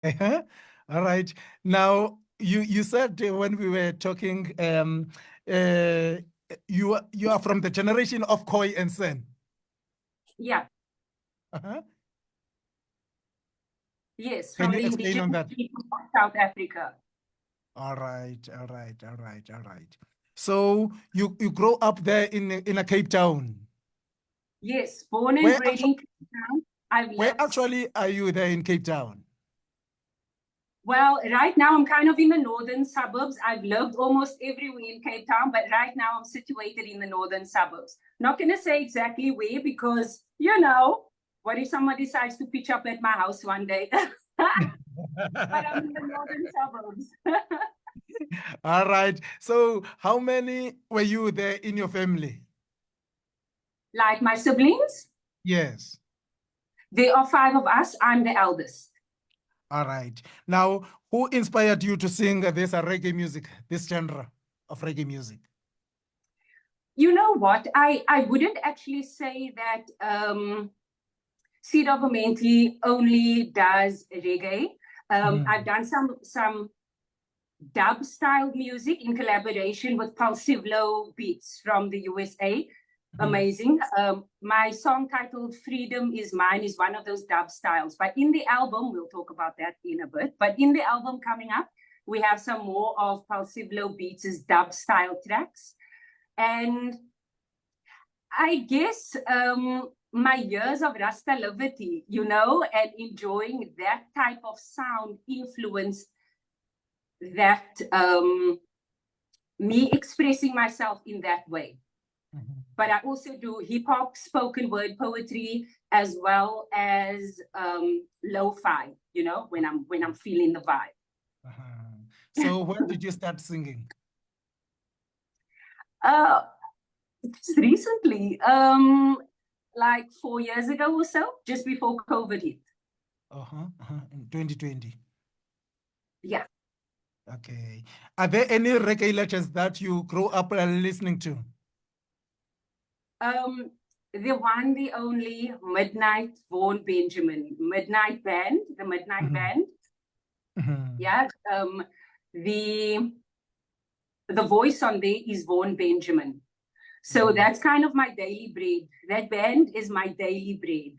Uh-huh. All right. Now, you said when we were talking, you are from the generation of Koi and Sen. Yeah, Uh-huh. yes, Can from you the explain on indigenous that? people of South Africa. All right, all right, all right, all right. So you grow up there in a Cape Town. Yes, born and Where bred actually in Cape Town. I've where lived, actually are you there in Cape Town? well, right now I'm kind of in the northern suburbs. I've lived almost everywhere in Cape Town, but right now I'm situated in the northern suburbs. Not going to say exactly where because, what if someone decides to pitch up at my house one day? But I'm in the northern suburbs. All right. So how many were you there in your family? Like my siblings, Yes. there are five of us. I'm the eldest. All right. Now, who inspired you to sing this reggae music, this genre of reggae music? You know what? I wouldn't actually say that Seed of Amenti only does reggae. I've Mhm. done some dub style music in collaboration with Pulsivlo Beats from the USA. Mhm. Amazing. My song titled Freedom Is Mine is one of those dub styles. But in the album, we'll talk about that in a bit. But in the album coming up, we have some more of Pulsivlo Beats' dub style tracks. And I guess my years of Rastalivity, and enjoying that type of sound influenced that me expressing myself in that way. Mhm. But I also do hip hop, spoken word poetry, as well as lo-fi. When I'm feeling the vibe. Uh-huh. So when did you start singing? Uh, just recently, like 4 years ago or so, just before COVID hit. Uh-huh. Uh-huh. In 2020. Yeah. Okay. Are there any reggae legends that you grew up listening to? Um, the one, the only Midnight Vaughan Benjamin, Midnight Band, the Midnight Mhm. Band. Mhm. Yeah. The the voice on there is Vaughan Benjamin. So Mhm. that's kind of my daily bread. That band is my daily bread,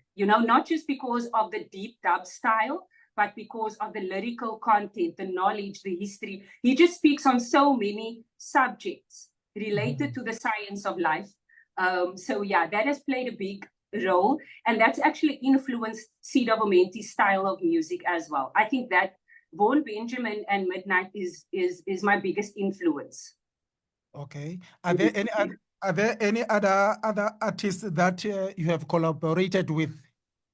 not just because of the deep dub style, but because of the lyrical content, the knowledge, the history. He just speaks on so many subjects related Mhm. to the science of life. So, yeah, that has played a big role. And that's actually influenced Seed of Amenti's style of music as well. I think that Vaughan Benjamin and Midnight is my biggest influence. Okay. Are there any other artists that you have collaborated with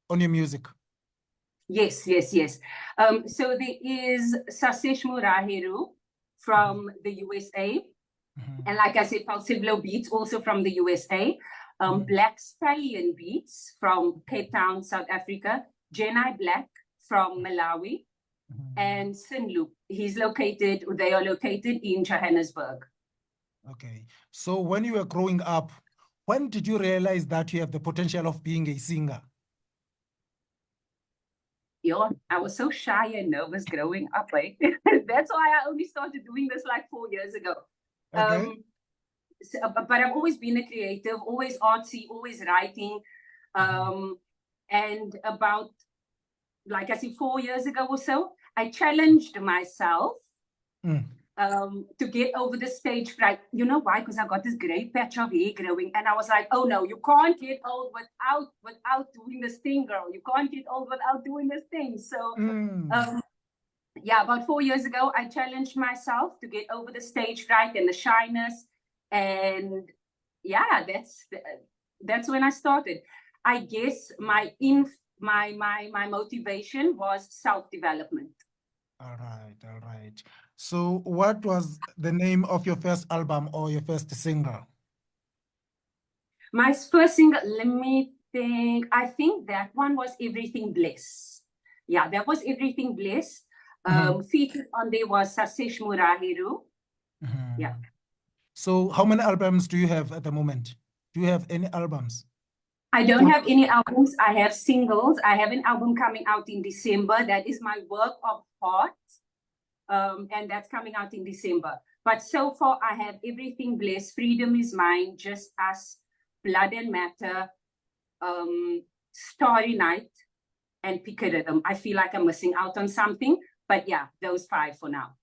on your music? Yes, yes, yes. So there is Sasesh Murahiru Mhm. from the USA. Mhm. And like I said, Pulsivlo Beats also from the USA. Mhm. Black Stallion Beats from Cape Town, South Africa. Jenai Black from Malawi. Mhm. And Sinloop. They are located in Johannesburg. Okay. So when you were growing up, when did you realize that you have the potential of being a singer? Yeah, I was so shy and nervous growing up. Eh? That's why I only started doing this like 4 years ago. Okay. Um, but I've always been a creative, always artsy, always writing. Mhm. Um, and about, like I said, 4 years ago or so, I challenged myself Mm. to get over the stage fright. You know why? Because I got this great patch of hair growing, and I was like, "Oh no, you can't get old without doing this thing, girl. You can't get old without doing this thing." So, Mm. um, yeah, about 4 years ago, I challenged myself to get over the stage fright and the shyness, and yeah, that's when I started. I guess my motivation was self development. All right, all right. So what was the name of your first album or your first single? My first single, let me think. I think that one was Everything Bliss. Yeah, that was Everything Bliss. Mhm. Featured on there was Sasesh Murahiru. Yeah. Mhm. So how many albums do you have at the moment? Do you have any albums? I don't have any albums. I have singles. I have an album coming out in December. That is my work of art. And that's coming out in December. But so far, I have Everything Blessed, Freedom is Mine, Just Us, Blood and Matter, Starry Night, and Pick a Rhythm. I feel like I'm missing out on something, but yeah, those 5 for now.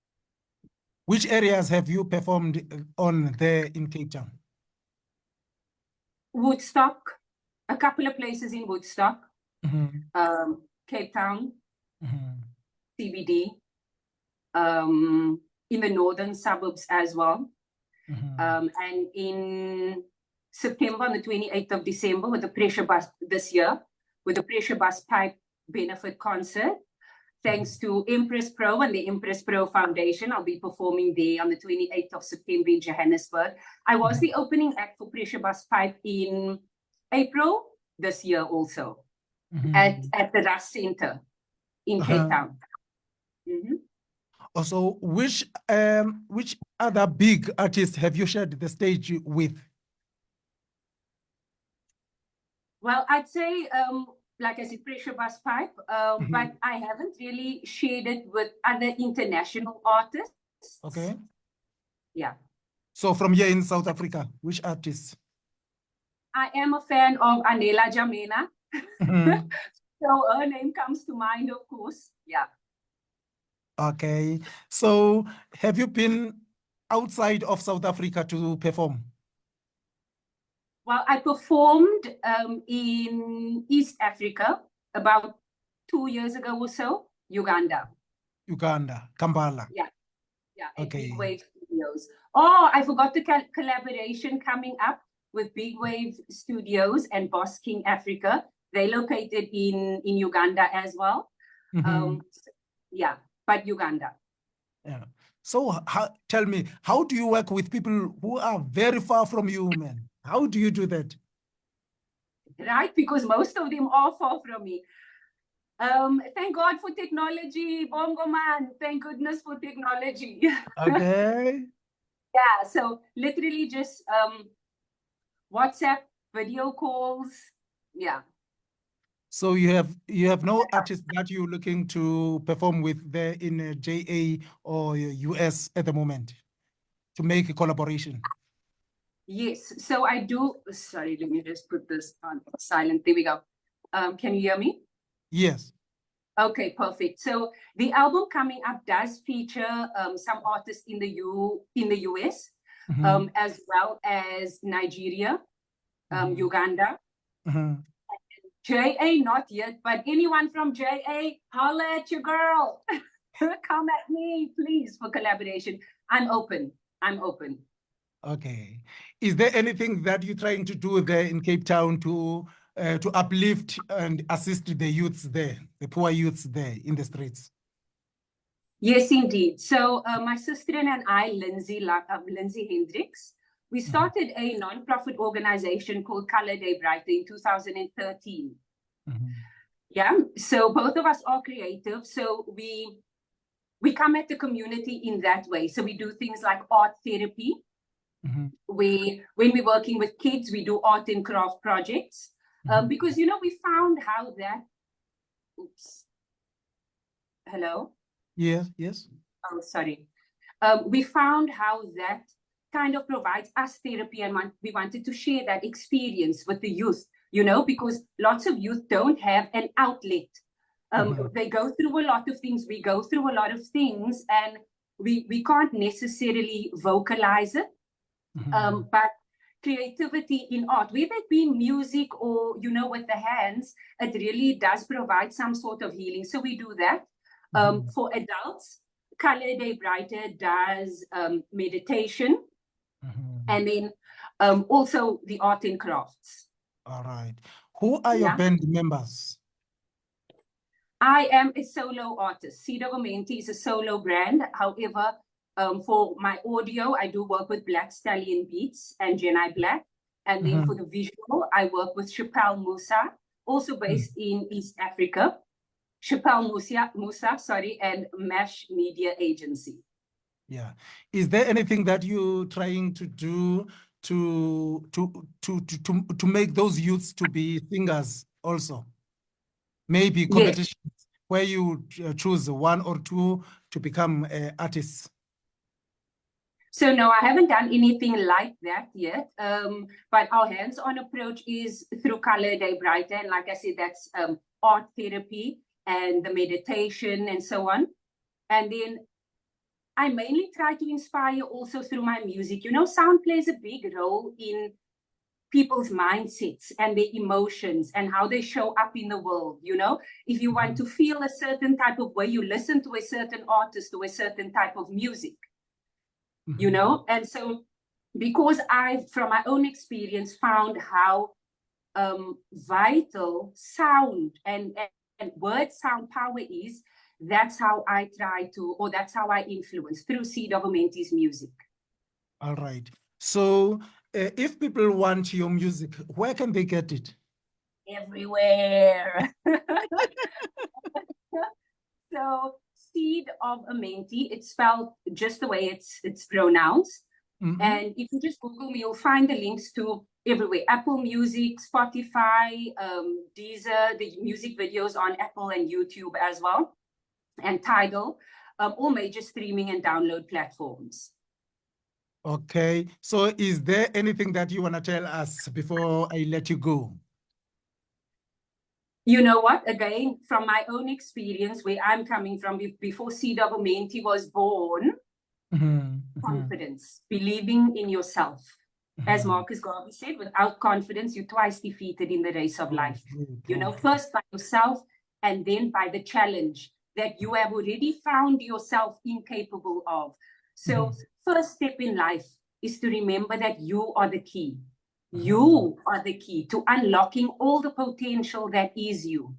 Which areas have you performed on there in Cape Town? Woodstock, a couple of places in Woodstock, Cape Town, CBD, in the northern suburbs as well. And in September, on the 28th of December, with the Pressure Bus this year, with the Pressure Bus Pipe Benefit Concert. Thanks to Empress Pro and the Empress Pro Foundation, I'll be performing there on the 28th of September in Johannesburg. I was the opening act for Pressure Bus Pipe in April this year also, at the Rust Center in Cape Town. Also, which other big artists have you shared the stage with? Well, I'd say, like I said, Pressure Bus Pipe, but I haven't really shared it with other international artists. Okay. Yeah. So from here in South Africa, which artists? I am a fan of Anela Jamena. So her name comes to mind, of course. Yeah. Okay. So have you been outside of South Africa to perform? Well, I performed in East Africa about 2 years ago or so, Uganda. Uganda, Kampala. Yeah, yeah, at Okay. Big Wave Studios. Oh, I forgot the collaboration coming up with Big Wave Studios and Boss King Africa. They're located in Uganda as well. Yeah, but Uganda. Yeah. So tell me, how do you work with people who are very far from you, man? How do you do that? Right, because most of them are far from me. Thank God for technology, Bongoman. Thank goodness for technology. Okay. Yeah, so literally just WhatsApp, video calls. Yeah. So you have no artist that you're looking to perform with there in JA or US at the moment to make a collaboration? Yes, so I do. Sorry, let me just put this on silent. There we go. Can you hear me? Yes. Okay, perfect. So the album coming up does feature some artists in the US, as well as Nigeria, Uganda. JA, not yet, but anyone from JA, holla at your girl. Come at me, please, for collaboration. I'm open. I'm open. Okay. Is there anything that you're trying to do there in Cape Town to uplift and assist the youths there, the poor youths there in the streets? Yes, indeed. So my sister and I, Lindsay Hendricks, we started a non-profit organization called Color Day Brighter in 2013. Yeah, so both of us are creative. So we come at the community in that way. So we do things like art therapy. When we're working with kids, we do art and craft projects. Because, you know, we found how that, oops. Hello? Yes, yes. Oh, sorry. We found how that kind of provides us therapy, and we wanted to share that experience with the youth, you know, because lots of youth don't have an outlet. They go through a lot of things. We go through a lot of things, and we can't necessarily vocalize it. But creativity in art, whether it be music or, you know, with the hands, it really does provide some sort of healing. So we do that. For adults, Color Day Brighter does meditation, and then also the art and crafts. All right. Who are your band members? I am a solo artist. Seed of Amenti is a solo brand. However, for my audio, I do work with Black Stallion Beats and Jenai Black. And then for the visual, I work with Chappelle Musa, also based in East Africa. Chappelle Musa, sorry, and Mesh Media Agency. Yeah. Is there anything that you're trying to do to make those youths to be singers also? Maybe Yes. competitions where you choose one or two to become artists. So no, I haven't done anything like that yet. But our hands-on approach is through Color Day Brighter. And like I said, that's art therapy and the meditation and so on. And then I mainly try to inspire also through my music. You know, sound plays a big role in people's mindsets and their emotions and how they show up in the world. You know, if you want to feel a certain type of way, you listen to a certain artist or a certain type of music. You know, and so because I, from my own experience, found how vital sound and word sound power is, that's how I try to, or that's how I influence through Seed of Amenti's music. All right. So if people want your music, where can they get it? Everywhere. So Seed of Amenti, it's spelled just the way it's pronounced. And if you just Google me, you'll find the links to everywhere. Apple Music, Spotify, Deezer, the music videos on Apple and YouTube as well, and Tidal, all major streaming and download platforms. Okay. So is there anything that you want to tell us before I let you go? You know what? Again, from my own experience, where I'm coming from, before Seed of Amenti was born, confidence, believing in yourself. As Marcus Garvey said, without confidence, you're twice defeated in the race of life. You know, first by yourself, and then by the challenge that you have already found yourself incapable of. So first step in life is to remember that you are the key. You are the key to unlocking all the potential that is you.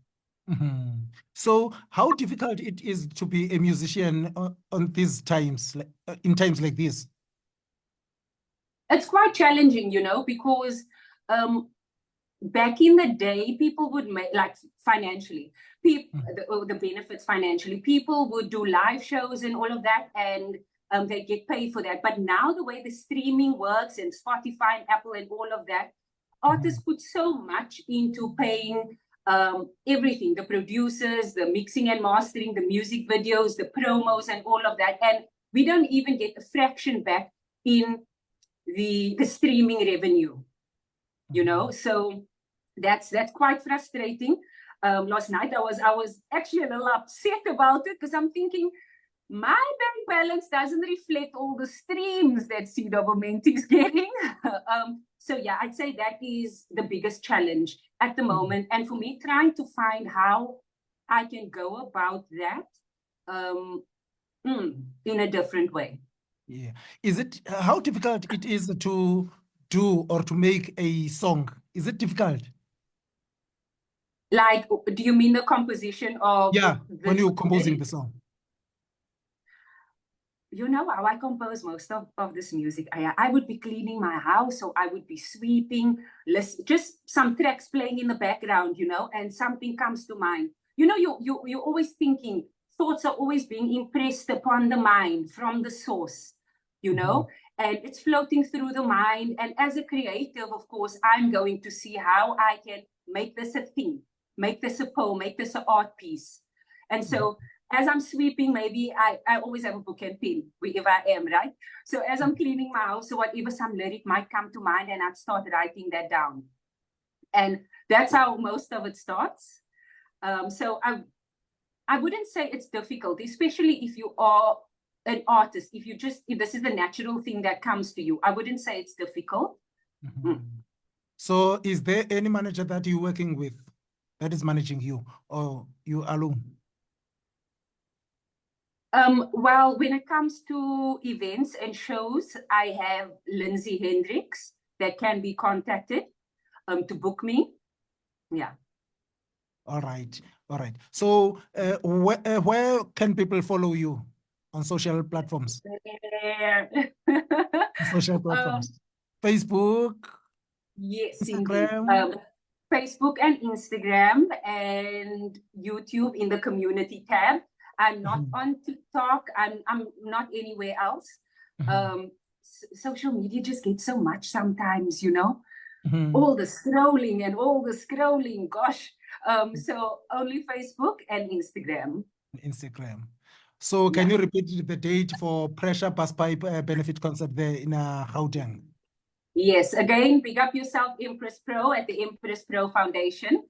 So how difficult it is to be a musician on these times, in times like this? It's quite challenging, you know, because back in the day, people would make, like, financially, the benefits financially, people would do live shows and all of that, and they get paid for that. But now the way the streaming works and Spotify and Apple and all of that, artists put so much into paying everything, the producers, the mixing and mastering, the music videos, the promos and all of that. And we don't even get a fraction back in the streaming revenue, you know. So that's quite frustrating. Last night I was actually a little upset about it, because I'm thinking my bank balance doesn't reflect all the streams that Seed of Amenti is getting. So yeah, I'd say that is the biggest challenge at the moment. And for me, trying to find how I can go about that in a different way. Yeah. Is it how difficult it is to do or to make a song? Is it difficult? Like, do you mean the composition of when you're composing the song? You know how I compose most of this music. I would be cleaning my house, or I would be sweeping, just some tracks playing in the background, you know, and something comes to mind. You know, you're always thinking, thoughts are always being impressed upon the mind from the source, you know, and it's floating through the mind. And as a creative, of course, I'm going to see how I can make this a thing, make this a poem, make this an art piece. And so as I'm sweeping, maybe I always have a book and pen wherever I am, right? So as I'm cleaning my house or whatever, some lyric might come to mind, and I'd start writing that down. And that's how most of it starts. So I wouldn't say it's difficult, especially if you are an artist. If this is the natural thing that comes to you, I wouldn't say it's difficult. So is there any manager that you're working with that is managing you, or you alone? Well, when it comes to events and shows, I have Lindsay Hendricks that can be contacted to book me. Yeah. All right. All right. So where can people follow you on social platforms? Social platforms. Facebook? Yes, Instagram? indeed. Facebook and Instagram and YouTube in the community tab. I'm not on TikTok. I'm not anywhere else. social media just gets so much sometimes, you know, Mhm. all the scrolling and all the scrolling, gosh. So only Facebook and Instagram. Instagram. So can you repeat the date for Pressure Bus Pipe benefit concert there in Gauteng? Yes, again, big up yourself, Empress Pro at the Empress Pro Foundation.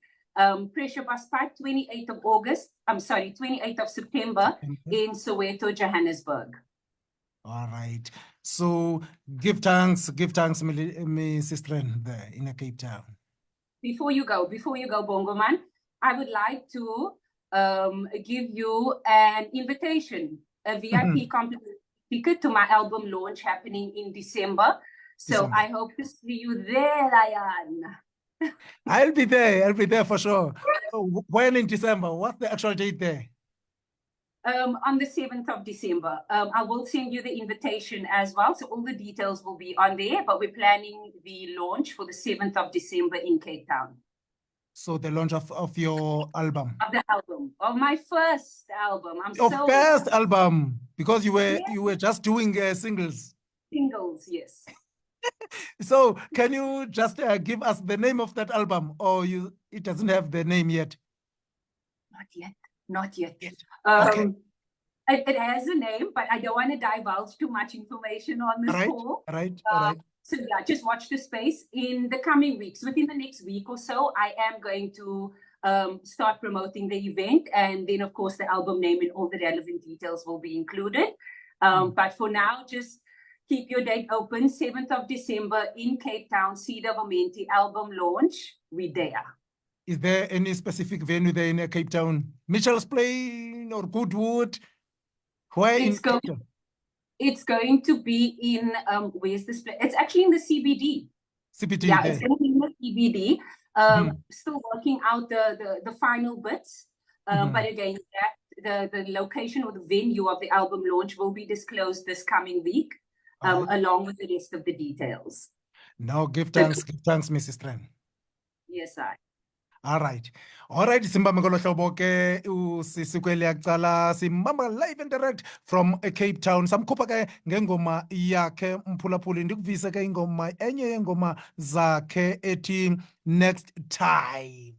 Pressure Bus Pipe, 28th of August, 28th of September in Soweto, Johannesburg. All right. So give thanks, me sister there in Cape Town. Before you go, Bongoman, I would like to give you an invitation, a VIP complimentary ticket to my album launch happening in December. So December. I hope to see you there, Ryan. I'll be there for sure. When in December? What's the actual date there? On the 7th of December. I will send you the invitation as well. So all the details will be on there, but we're planning the launch for the 7th of December in Cape Town. So the launch of your album. Of the album, of my first album. Your first album, because you were just doing singles. Singles, yes. So can you just give us the name of that album, or it doesn't have the name yet? Not yet. Okay. It has a name, but I don't want to divulge too much information on this call. All right. So yeah, just watch the space. In the coming weeks, within the next week or so, I am going to start promoting the event, and then of course the album name and all the relevant details will be included. But for now, just keep your date open. 7th of December in Cape Town, Seed of Amenti album launch. We're there. Is there any specific venue there in Cape Town? Mitchell's Plain or Goodwood? Where in Cape Town? It's going to be in where's this place? It's actually in the CBD. CBD. Yeah, there. it's going to be in the CBD. Still working out the final bits. But again, the location or the venue of the album launch will be disclosed this coming week, along with the rest of the details. No, give thanks, Mrs. Tran. Yes, I. All right Simba ngolo hlobo ke usisikweli yacala simama live and direct from Cape Town. Samkhupha ke ngengoma yakhe mphulaphuli, ndikuvise ke ingoma enye yengoma zakhe ethi Next Time.